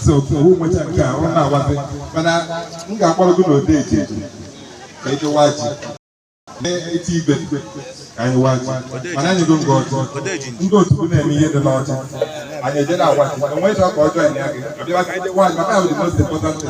So who much I can but I'm going to go to date. Take a watch. It's even. And watch. And then you don't go to the name the Lord. And you did not watch. And when you go to the one, that was the most important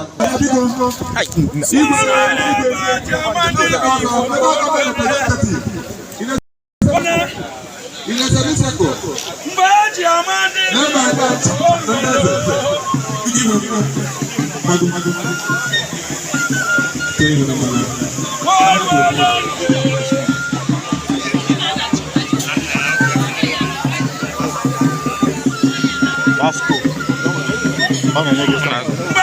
That's cool. I'm gonna make it fast.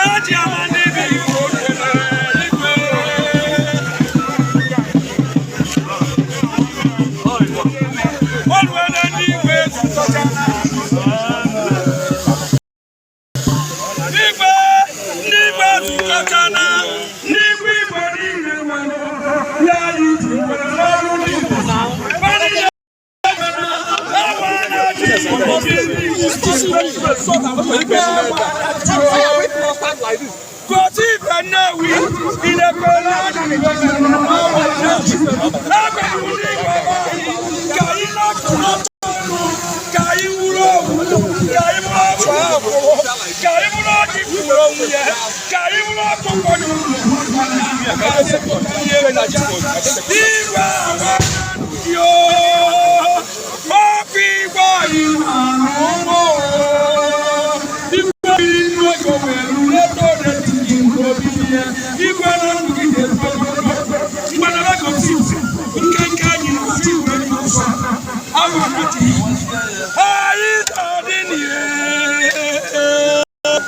Yo!